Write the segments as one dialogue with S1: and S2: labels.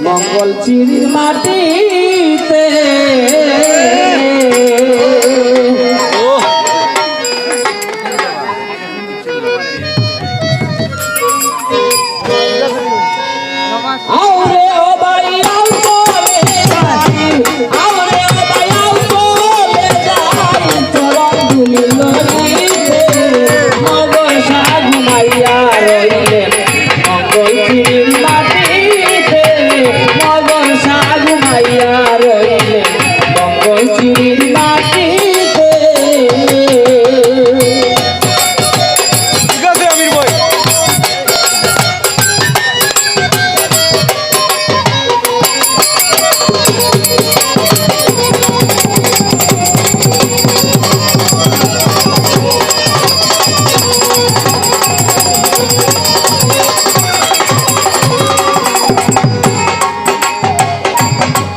S1: মঙ্গল চিরির মাটিতে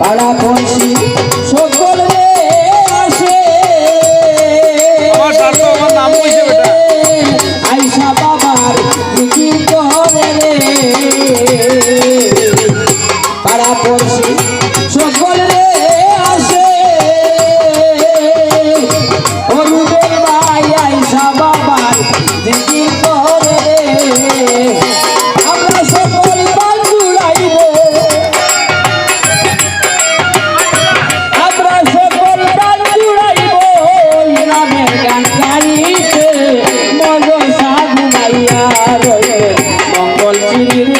S1: পাড়া পড়শি সকল রে আসে আমার নাম কইছে বেটা আয়েশা বাবার কি করে রে পাড়া পড়শি সকল রে আসে অরুদের ভাই আয়েশা বাবার কি করে রে আমরা সকল পাল জুড়াইব মঙ্গল চিরির